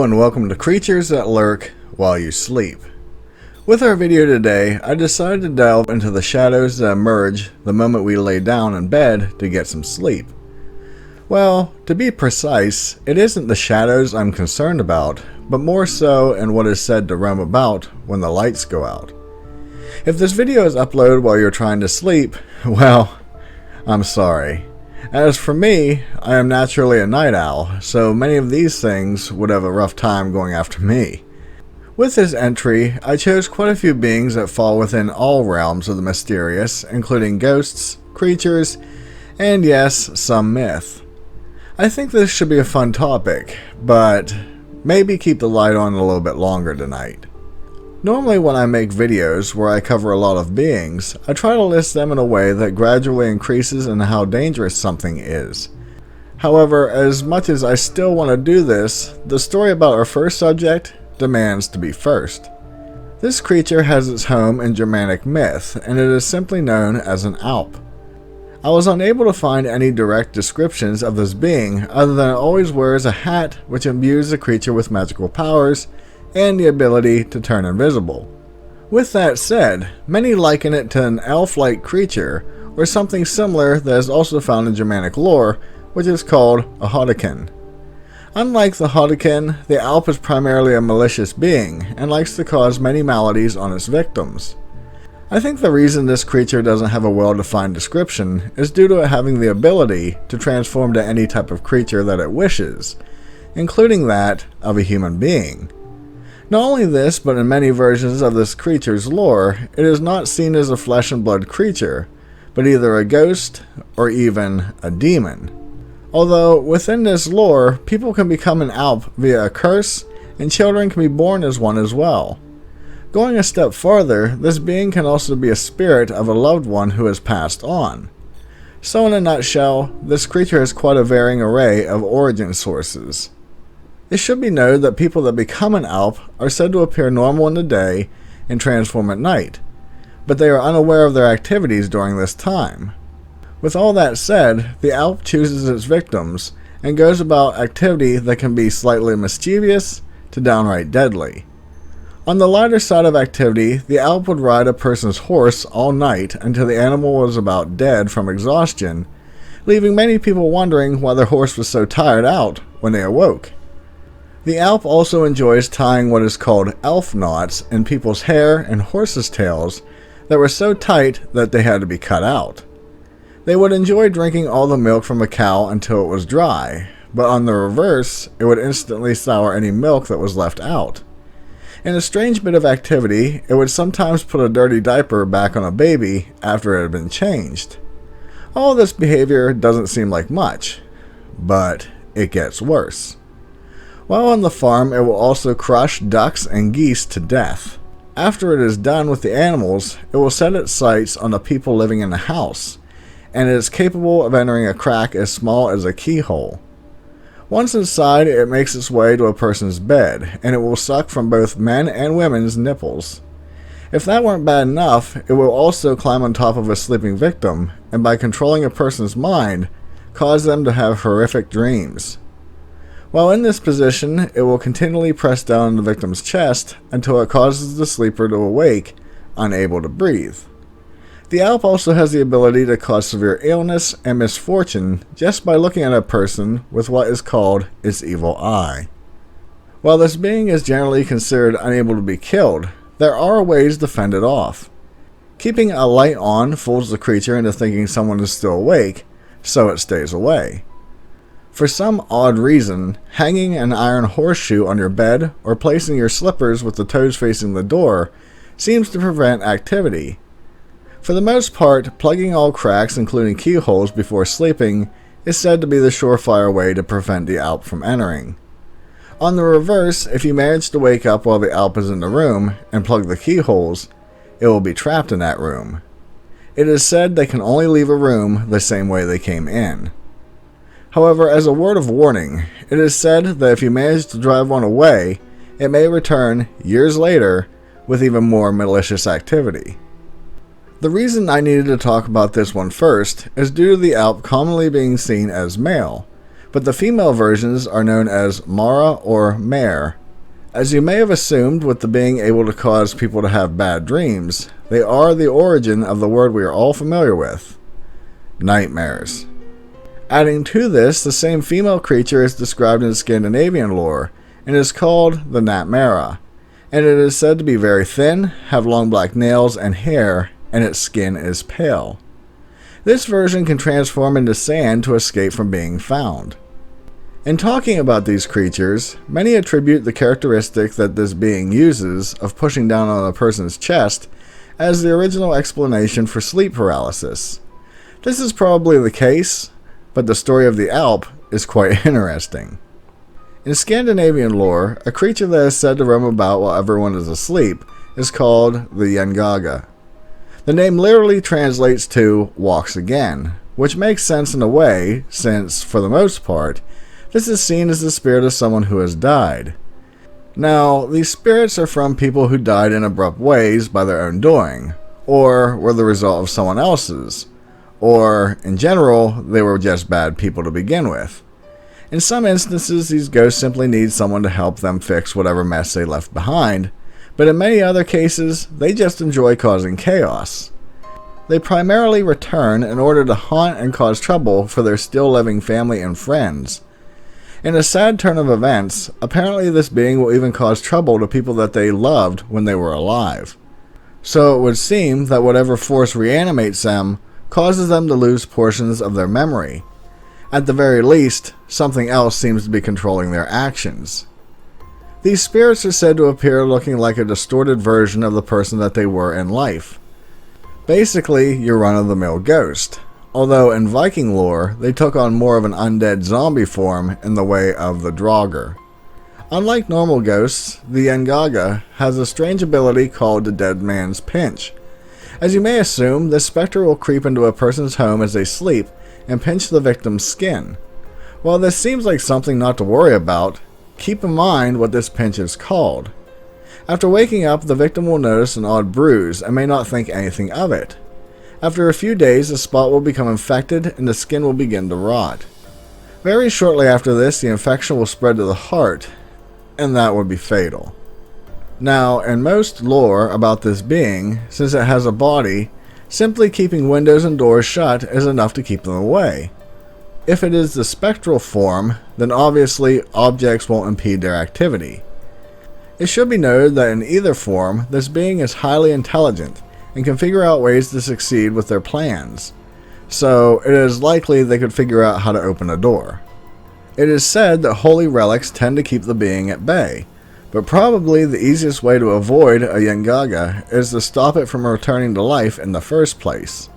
and welcome to Creatures That Lurk While You Sleep. With our video today, I decided to delve into the shadows that emerge the moment we lay down in bed to get some sleep. Well, to be precise, it isn't the shadows I'm concerned about, but more so in what is said to roam about when the lights go out. If this video is uploaded while you're trying to sleep, well, I'm sorry. As for me, I am naturally a night owl, so many of these things would have a rough time going after me. With this entry, I chose quite a few beings that fall within all realms of the mysterious, including ghosts, creatures, and yes, some myth. I think this should be a fun topic, but maybe keep the light on a little bit longer tonight. Normally when I make videos where I cover a lot of beings, I try to list them in a way that gradually increases in how dangerous something is. However, as much as I still want to do this, the story about our first subject demands to be first. This creature has its home in Germanic myth, and it is simply known as an Alp. I was unable to find any direct descriptions of this being other than it always wears a hat which imbues the creature with magical powers and the ability to turn invisible. With that said, many liken it to an elf-like creature or something similar that is also found in Germanic lore, which is called a Hoddakin. Unlike the Hoddakin, the Alp is primarily a malicious being and likes to cause many maladies on its victims. I think the reason this creature doesn't have a well-defined description is due to it having the ability to transform to any type of creature that it wishes, including that of a human being. Not only this, but in many versions of this creature's lore, it is not seen as a flesh and blood creature, but either a ghost or even a demon. Although within this lore, people can become an Alp via a curse, and children can be born as one as well. Going a step farther, this being can also be a spirit of a loved one who has passed on. So in a nutshell, this creature has quite a varying array of origin sources. It should be noted that people that become an Alp are said to appear normal in the day and transform at night, but they are unaware of their activities during this time. With all that said, the Alp chooses its victims and goes about activity that can be slightly mischievous to downright deadly. On the lighter side of activity, the Alp would ride a person's horse all night until the animal was about dead from exhaustion, leaving many people wondering why their horse was so tired out when they awoke. The Alp also enjoys tying what is called elf knots in people's hair and horses' tails that were so tight that they had to be cut out. They would enjoy drinking all the milk from a cow until it was dry, but on the reverse, it would instantly sour any milk that was left out. In a strange bit of activity, it would sometimes put a dirty diaper back on a baby after it had been changed. All this behavior doesn't seem like much, but it gets worse. While on the farm, it will also crush ducks and geese to death. After it is done with the animals, it will set its sights on the people living in the house, and it is capable of entering a crack as small as a keyhole. Once inside, it makes its way to a person's bed, and it will suck from both men and women's nipples. If that weren't bad enough, it will also climb on top of a sleeping victim, and by controlling a person's mind, cause them to have horrific dreams. While in this position, it will continually press down on the victim's chest until it causes the sleeper to awake, unable to breathe. The Alp also has the ability to cause severe illness and misfortune just by looking at a person with what is called its evil eye. While this being is generally considered unable to be killed, there are ways to fend it off. Keeping a light on fools the creature into thinking someone is still awake, so it stays away. For some odd reason, hanging an iron horseshoe on your bed or placing your slippers with the toes facing the door seems to prevent activity. For the most part, plugging all cracks, including keyholes, before sleeping is said to be the surefire way to prevent the Alp from entering. On the reverse, if you manage to wake up while the Alp is in the room and plug the keyholes, it will be trapped in that room. It is said they can only leave a room the same way they came in. However, as a word of warning, it is said that if you manage to drive one away, it may return years later with even more malicious activity. The reason I needed to talk about this one first is due to the Alp commonly being seen as male, but the female versions are known as Mara or Mare. As you may have assumed with the being able to cause people to have bad dreams, they are the origin of the word we are all familiar with, nightmares. Adding to this, the same female creature is described in Scandinavian lore and is called the Natmara, and it is said to be very thin, have long black nails and hair, and its skin is pale. This version can transform into sand to escape from being found. In talking about these creatures, many attribute the characteristic that this being uses of pushing down on a person's chest as the original explanation for sleep paralysis. This is probably the case, but the story of the Alp is quite interesting. In Scandinavian lore, a creature that is said to roam about while everyone is asleep is called the Ngaga. The name literally translates to walks again, which makes sense in a way since, for the most part, this is seen as the spirit of someone who has died. Now, these spirits are from people who died in abrupt ways by their own doing, or were the result of someone else's, or, in general, they were just bad people to begin with. In some instances, these ghosts simply need someone to help them fix whatever mess they left behind, but in many other cases, they just enjoy causing chaos. They primarily return in order to haunt and cause trouble for their still living family and friends. In a sad turn of events, apparently this being will even cause trouble to people that they loved when they were alive. So it would seem that whatever force reanimates them causes them to lose portions of their memory. At the very least, something else seems to be controlling their actions. These spirits are said to appear looking like a distorted version of the person that they were in life. Basically, your run-of-the-mill ghost. Although in Viking lore, they took on more of an undead zombie form in the way of the Draugr. Unlike normal ghosts, the Ngaga has a strange ability called the Dead Man's Pinch. As you may assume, this specter will creep into a person's home as they sleep and pinch the victim's skin. While this seems like something not to worry about, keep in mind what this pinch is called. After waking up, the victim will notice an odd bruise and may not think anything of it. After a few days, the spot will become infected and the skin will begin to rot. Very shortly after this, the infection will spread to the heart, and that would be fatal. Now, in most lore about this being, since it has a body, simply keeping windows and doors shut is enough to keep them away. If it is the spectral form, then obviously objects won't impede their activity. It should be noted that in either form, this being is highly intelligent and can figure out ways to succeed with their plans, so it is likely they could figure out how to open a door. It is said that holy relics tend to keep the being at bay, but probably the easiest way to avoid a Ngaga is to stop it from returning to life in the first place.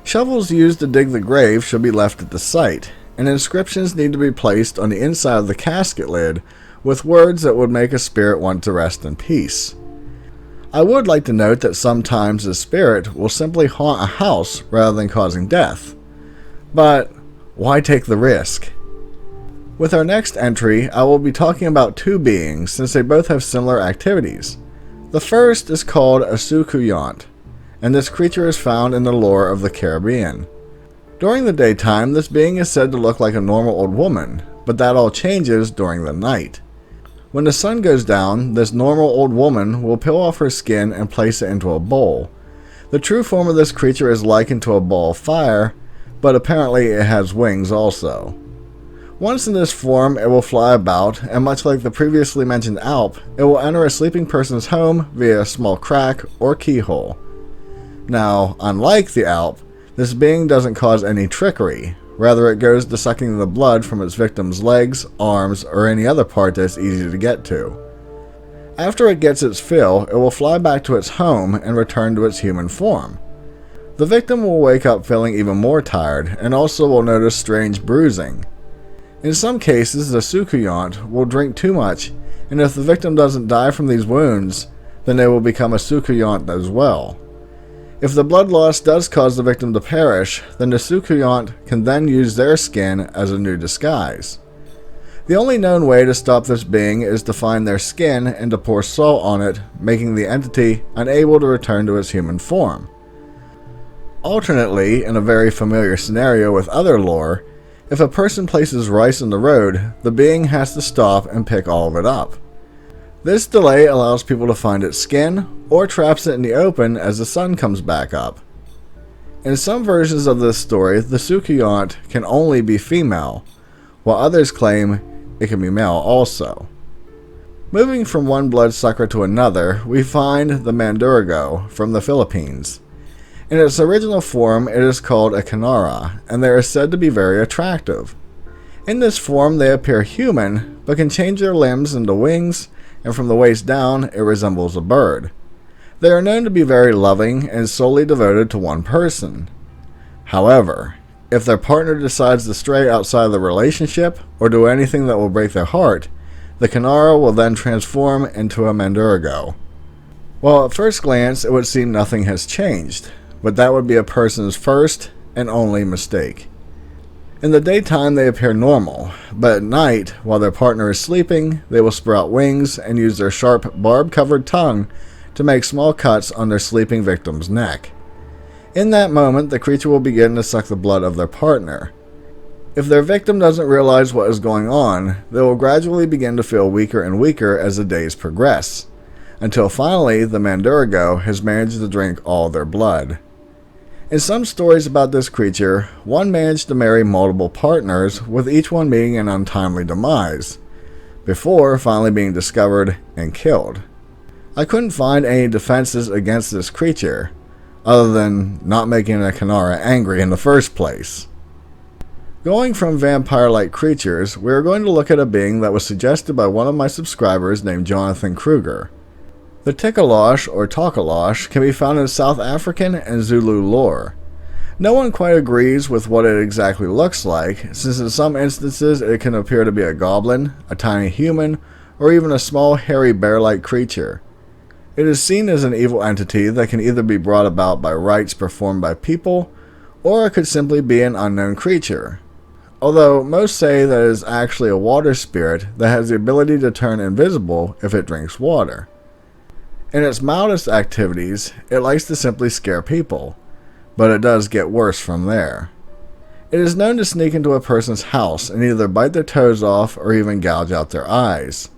Shovels used to dig the grave should be left at the site, and inscriptions need to be placed on the inside of the casket lid with words that would make a spirit want to rest in peace. I would like to note that sometimes the spirit will simply haunt a house rather than causing death. But why take the risk? With our next entry, I will be talking about two beings since they both have similar activities. The first is called a Sukuyant, and this creature is found in the lore of the Caribbean. During the daytime, this being is said to look like a normal old woman, but that all changes during the night. When the sun goes down, this normal old woman will peel off her skin and place it into a bowl. The true form of this creature is likened to a ball of fire, but apparently it has wings also. Once in this form, it will fly about, and much like the previously mentioned Alp, it will enter a sleeping person's home via a small crack or keyhole. Now, unlike the Alp, this being doesn't cause any trickery. Rather, it goes to sucking the blood from its victim's legs, arms, or any other part that's easy to get to. After it gets its fill, it will fly back to its home and return to its human form. The victim will wake up feeling even more tired, and also will notice strange bruising. In some cases, the Sukuyant will drink too much, and if the victim doesn't die from these wounds, then they will become a Sukuyant as well. If the blood loss does cause the victim to perish, then the Sukuyant can then use their skin as a new disguise. The only known way to stop this being is to find their skin and to pour salt on it, making the entity unable to return to its human form. Alternately, in a very familiar scenario with other lore, If a person places rice in the road, the being has to stop and pick all of it up. This delay allows people to find its skin, or traps it in the open as the sun comes back up. In some versions of this story, the Sukuyant can only be female, while others claim it can be male also. Moving from one bloodsucker to another, we find the Mandurgo from the Philippines. In its original form, it is called a Canara, and they are said to be very attractive. In this form, they appear human, but can change their limbs into wings, and from the waist down, it resembles a bird. They are known to be very loving and solely devoted to one person. However, if their partner decides to stray outside the relationship, or do anything that will break their heart, the Canara will then transform into a Mandurgo. Well, at first glance, it would seem nothing has changed, but that would be a person's first and only mistake. In the daytime, they appear normal, but at night, while their partner is sleeping, they will sprout wings and use their sharp, barb-covered tongue to make small cuts on their sleeping victim's neck. In that moment, the creature will begin to suck the blood of their partner. If their victim doesn't realize what is going on, they will gradually begin to feel weaker and weaker as the days progress, until finally the Mandurgo has managed to drink all their blood. In some stories about this creature, one managed to marry multiple partners, with each one being an untimely demise, before finally being discovered and killed. I couldn't find any defenses against this creature, other than not making a Canara angry in the first place. Going from vampire-like creatures, we are going to look at a being that was suggested by one of my subscribers named Jonathan Kruger. The Tikalosh or Takalosh can be found in South African and Zulu lore. No one quite agrees with what it exactly looks like, since in some instances it can appear to be a goblin, a tiny human, or even a small hairy bear-like creature. It is seen as an evil entity that can either be brought about by rites performed by people, or it could simply be an unknown creature. Although most say that it is actually a water spirit that has the ability to turn invisible if it drinks water. In its mildest activities, it likes to simply scare people, but it does get worse from there. It is known to sneak into a person's house and either bite their toes off or even gouge out their eyes.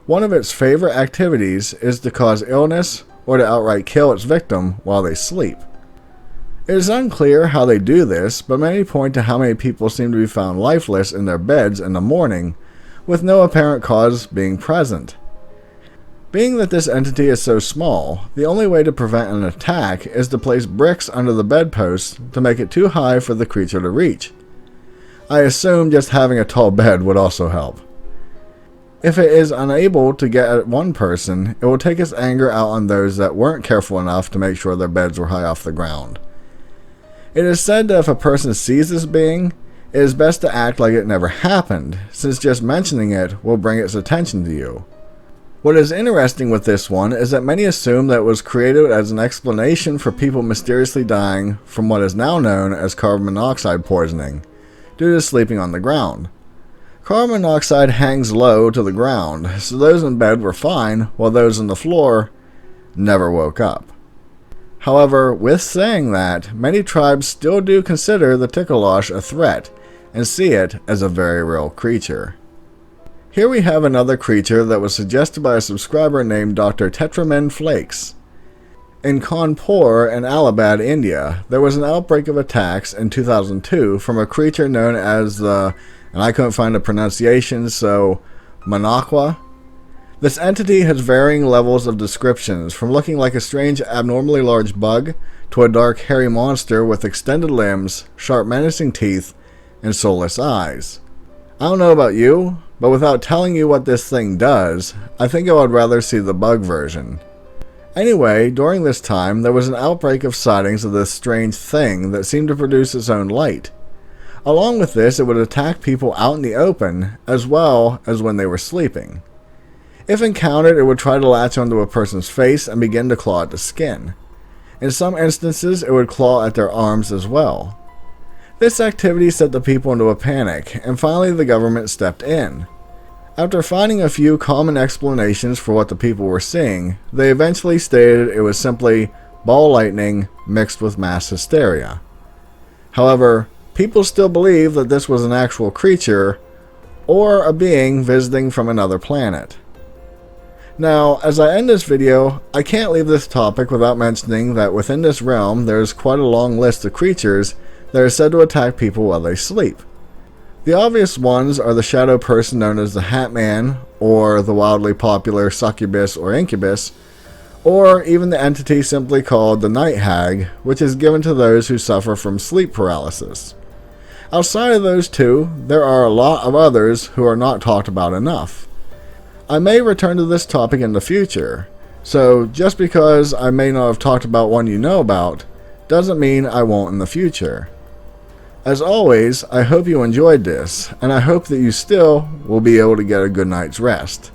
One of its favorite activities is to cause illness or to outright kill its victim while they sleep. It is unclear how they do this, but many point to how many people seem to be found lifeless in their beds in the morning, with no apparent cause being present. Being that this entity is so small, the only way to prevent an attack is to place bricks under the bedposts to make it too high for the creature to reach. I assume just having a tall bed would also help. If it is unable to get at one person, it will take its anger out on those that weren't careful enough to make sure their beds were high off the ground. It is said that if a person sees this being, it is best to act like it never happened, since just mentioning it will bring its attention to you. What is interesting with this one is that many assume that it was created as an explanation for people mysteriously dying from what is now known as carbon monoxide poisoning, due to sleeping on the ground. Carbon monoxide hangs low to the ground, so those in bed were fine, while those on the floor never woke up. However, with saying that, many tribes still do consider the Tikalosh a threat, and see it as a very real creature. Here we have another creature that was suggested by a subscriber named Dr. Tetramen Flakes. In Kanpur and Allahabad, India, there was an outbreak of attacks in 2002 from a creature known as the, and I couldn't find a pronunciation, so Manakwa. This entity has varying levels of descriptions, from looking like a strange abnormally large bug to a dark hairy monster with extended limbs, sharp menacing teeth, and soulless eyes. I don't know about you, but without telling you what this thing does, I think I would rather see the bug version. Anyway, during this time, there was an outbreak of sightings of this strange thing that seemed to produce its own light. Along with this, it would attack people out in the open, as well as when they were sleeping. If encountered, it would try to latch onto a person's face and begin to claw at the skin. In some instances, it would claw at their arms as well. This activity set the people into a panic, and finally the government stepped in. After finding a few common explanations for what the people were seeing, they eventually stated it was simply ball lightning mixed with mass hysteria. However, people still believe that this was an actual creature or a being visiting from another planet. Now, as I end this video, I can't leave this topic without mentioning that within this realm there is quite a long list of creatures that are said to attack people while they sleep. The obvious ones are the shadow person known as the Hat Man, or the wildly popular succubus or incubus, or even the entity simply called the Night Hag, which is given to those who suffer from sleep paralysis. Outside of those two, there are a lot of others who are not talked about enough. I may return to this topic in the future, so just because I may not have talked about one you know about, doesn't mean I won't in the future. As always, I hope you enjoyed this, and I hope that you still will be able to get a good night's rest.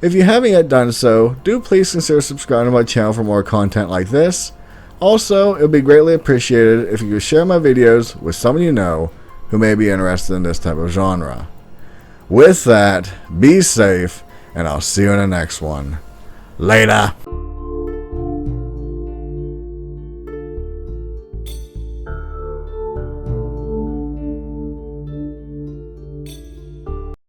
If you haven't yet done so, do please consider subscribing to my channel for more content like this. Also, it would be greatly appreciated if you could share my videos with someone you know who may be interested in this type of genre. With that, be safe, and I'll see you in the next one. Later!